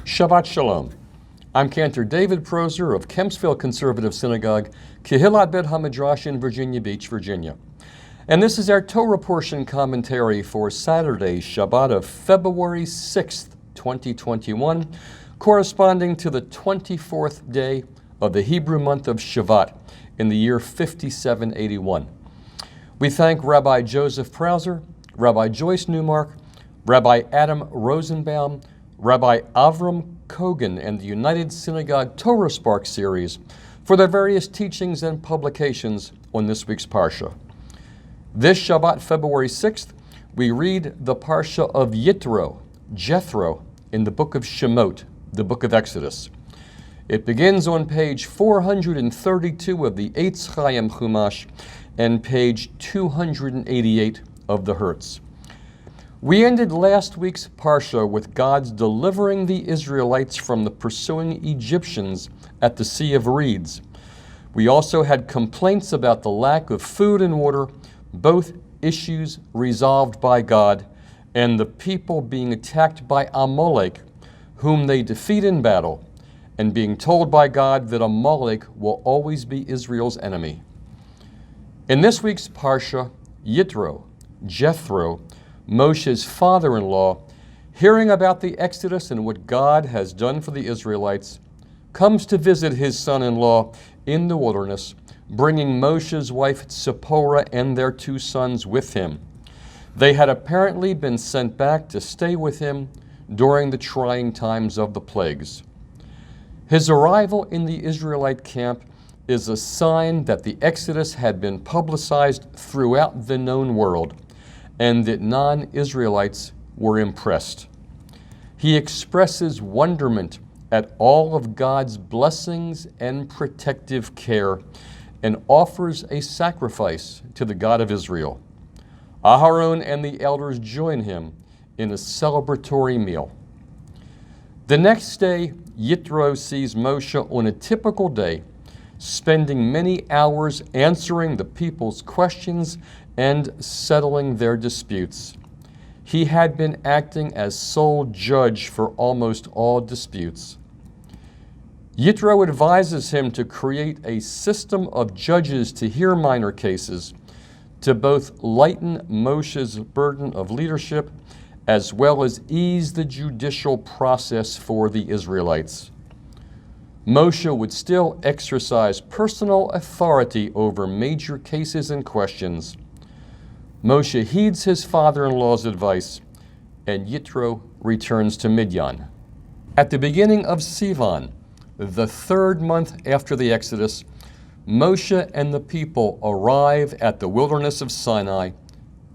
Shabbat Shalom. I'm Cantor David Proser of Kempsville Conservative Synagogue, Kehillat Bet HaMidrash in Virginia Beach, Virginia. And this is our Torah portion commentary for Saturday, Shabbat of February 6th, 2021, corresponding to the 24th day of the Hebrew month of Shevat in the year 5781. We thank Rabbi Joseph Proser, Rabbi Joyce Newmark, Rabbi Adam Rosenbaum, Rabbi Avram Kogan, and the United Synagogue Torah Spark series for their various teachings and publications on this week's Parsha. This Shabbat, February 6th, we read the Parsha of Yitro, Jethro, in the book of Shemot, the book of Exodus. It begins on page 432 of the Eitz Chaim Chumash and page 288 of the Hertz. We ended last week's Parsha with God's delivering the Israelites from the pursuing Egyptians at the Sea of Reeds. We also had complaints about the lack of food and water, both issues resolved by God, and the people being attacked by Amalek, whom they defeat in battle, and being told by God that Amalek will always be Israel's enemy. In this week's Parsha, Yitro, Jethro, Moshe's father-in-law, hearing about the Exodus and what God has done for the Israelites, comes to visit his son-in-law in the wilderness, bringing Moshe's wife Zipporah and their two sons with him. They had apparently been sent back to stay with him during the trying times of the plagues. His arrival in the Israelite camp is a sign that the Exodus had been publicized throughout the known world, and that non-Israelites were impressed. He expresses wonderment at all of God's blessings and protective care and offers a sacrifice to the God of Israel. Aharon and the elders join him in a celebratory meal. The next day, Yitro sees Moshe on a typical day, spending many hours answering the people's questions and settling their disputes. He had been acting as sole judge for almost all disputes. Yitro advises him to create a system of judges to hear minor cases, to both lighten Moshe's burden of leadership as well as ease the judicial process for the Israelites. Moshe would still exercise personal authority over major cases and questions. Moshe heeds his father-in-law's advice, and Yitro returns to Midian. At the beginning of Sivan, the third month after the Exodus, Moshe and the people arrive at the wilderness of Sinai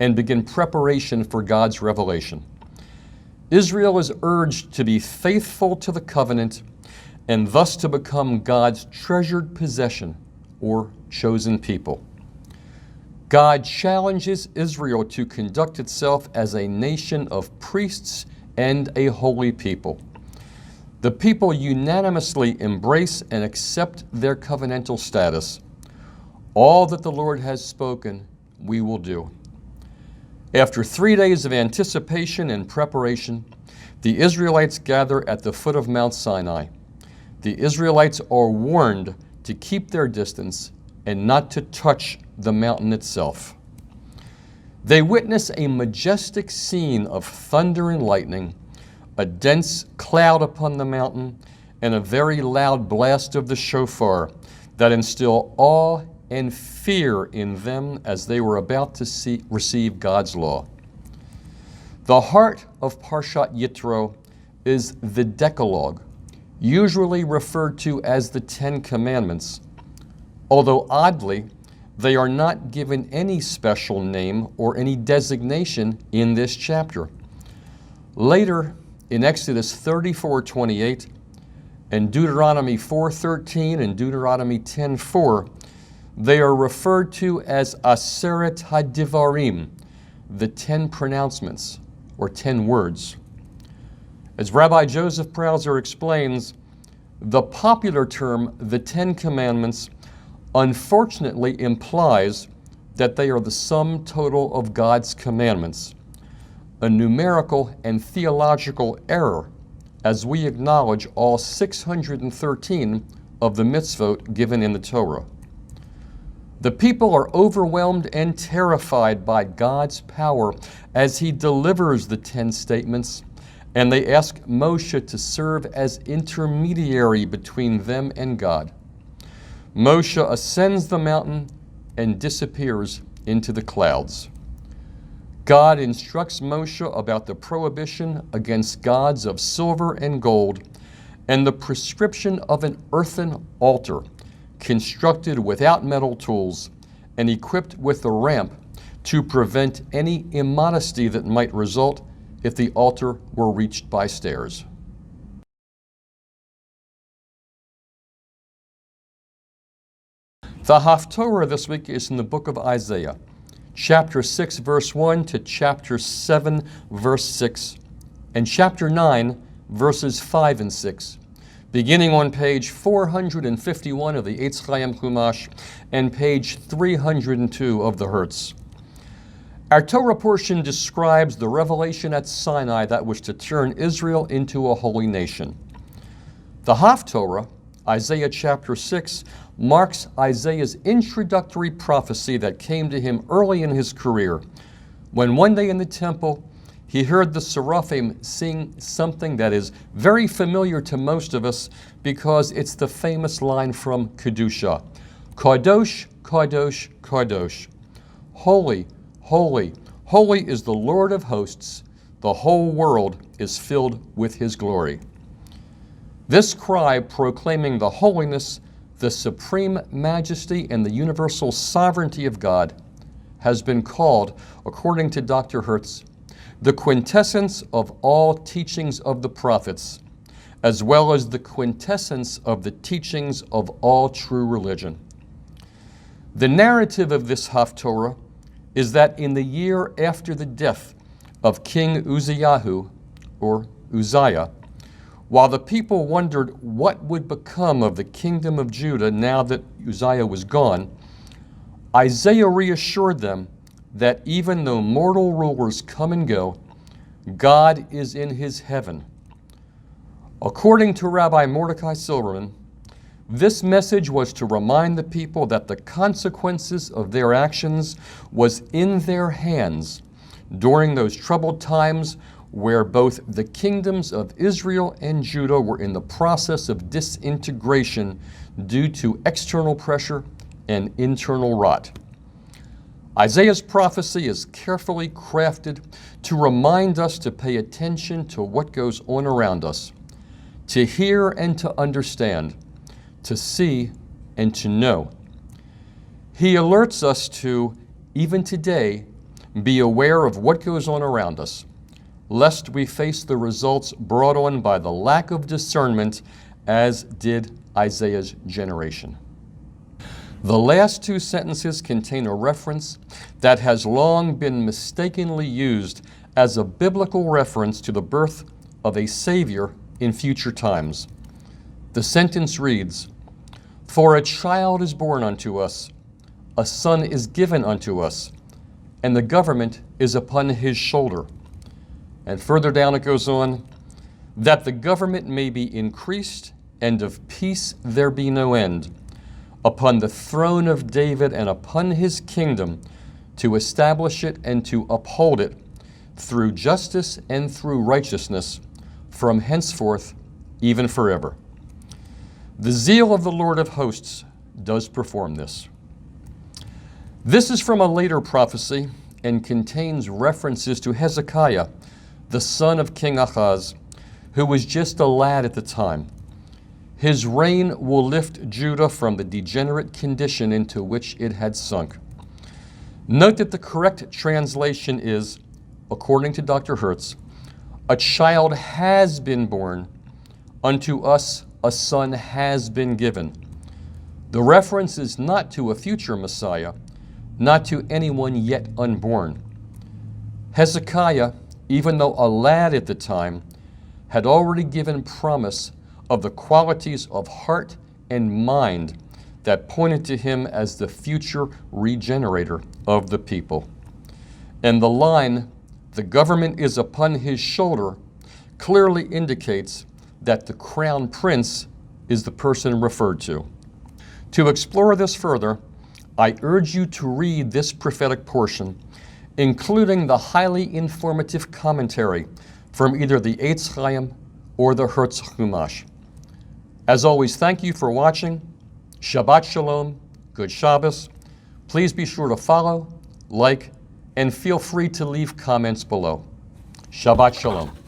and begin preparation for God's revelation. Israel is urged to be faithful to the covenant and thus to become God's treasured possession, or chosen people. God challenges Israel to conduct itself as a nation of priests and a holy people. The people unanimously embrace and accept their covenantal status. All that the Lord has spoken, we will do. After 3 days of anticipation and preparation, the Israelites gather at the foot of Mount Sinai. The Israelites are warned to keep their distance and not to touch the mountain itself. They witness a majestic scene of thunder and lightning, a dense cloud upon the mountain, and a very loud blast of the shofar that instill awe and fear in them as they were about to receive God's law. The heart of Parshat Yitro is the Decalogue, usually referred to as the Ten Commandments, although oddly, they are not given any special name or any designation in this chapter. Later, in Exodus 34:28 and Deuteronomy 4:13 and Deuteronomy 10:4, they are referred to as Aseret HaDivarim, the 10 pronouncements, or 10 words. As Rabbi Joseph Proser explains, the popular term, the 10 Commandments, unfortunately implies that they are the sum total of God's commandments, a numerical and theological error as we acknowledge all 613 of the mitzvot given in the Torah. The people are overwhelmed and terrified by God's power as he delivers the 10 statements, and they ask Moshe to serve as intermediary between them and God. Moshe ascends the mountain and disappears into the clouds. God instructs Moshe about the prohibition against gods of silver and gold and the prescription of an earthen altar constructed without metal tools and equipped with a ramp to prevent any immodesty that might result if the altar were reached by stairs. The haftarah this week is in the book of Isaiah, chapter 6, verse 1 to chapter 7, verse 6, and chapter 9, verses 5 and 6, beginning on page 451 of the Eitz Chaim Chumash and page 302 of the Hertz. Our Torah portion describes the revelation at Sinai that was to turn Israel into a holy nation. The haftarah, Isaiah chapter 6, marks Isaiah's introductory prophecy that came to him early in his career, when one day in the temple he heard the seraphim sing something that is very familiar to most of us because it's the famous line from Kedusha, Kadosh, Kadosh, Kadosh. Holy, holy, holy is the Lord of hosts. The whole world is filled with his glory. This cry proclaiming the holiness, the supreme majesty, and the universal sovereignty of God has been called, according to Dr. Hertz, the quintessence of all teachings of the prophets, as well as the quintessence of the teachings of all true religion. The narrative of this haftarah is that in the year after the death of King Uzziah, or Uzziah, while the people wondered what would become of the kingdom of Judah now that Uzziah was gone, Isaiah reassured them that even though mortal rulers come and go, God is in his heaven. According to Rabbi Mordecai Silverman, this message was to remind the people that the consequences of their actions was in their hands during those troubled times where both the kingdoms of Israel and Judah were in the process of disintegration due to external pressure and internal rot. Isaiah's prophecy is carefully crafted to remind us to pay attention to what goes on around us, to hear and to understand, to see and to know. He alerts us to, even today, be aware of what goes on around us, lest we face the results brought on by the lack of discernment, as did Isaiah's generation. The last two sentences contain a reference that has long been mistakenly used as a biblical reference to the birth of a Savior in future times. The sentence reads, "For a child is born unto us, a son is given unto us, and the government is upon his shoulder." And further down it goes on, "that the government may be increased, and of peace there be no end, upon the throne of David and upon his kingdom, to establish it and to uphold it through justice and through righteousness, from henceforth even forever." The zeal of the Lord of hosts does perform this. This is from a later prophecy and contains references to Hezekiah, the son of King Ahaz, who was just a lad at the time. His reign will lift Judah from the degenerate condition into which it had sunk. Note that the correct translation is, according to Dr. Hertz, "A child has been born, unto us a son has been given." The reference is not to a future Messiah, not to anyone yet unborn. Hezekiah, even though a lad at the time, had already given promise of the qualities of heart and mind that pointed to him as the future regenerator of the people. And the line, "the government is upon his shoulder," clearly indicates that the crown prince is the person referred to. To explore this further, I urge you to read this prophetic portion, including the highly informative commentary from either the Eitz Chaim or the Hertz Chumash. As always, thank you for watching. Shabbat Shalom, good Shabbos. Please be sure to follow, like, and feel free to leave comments below. Shabbat Shalom.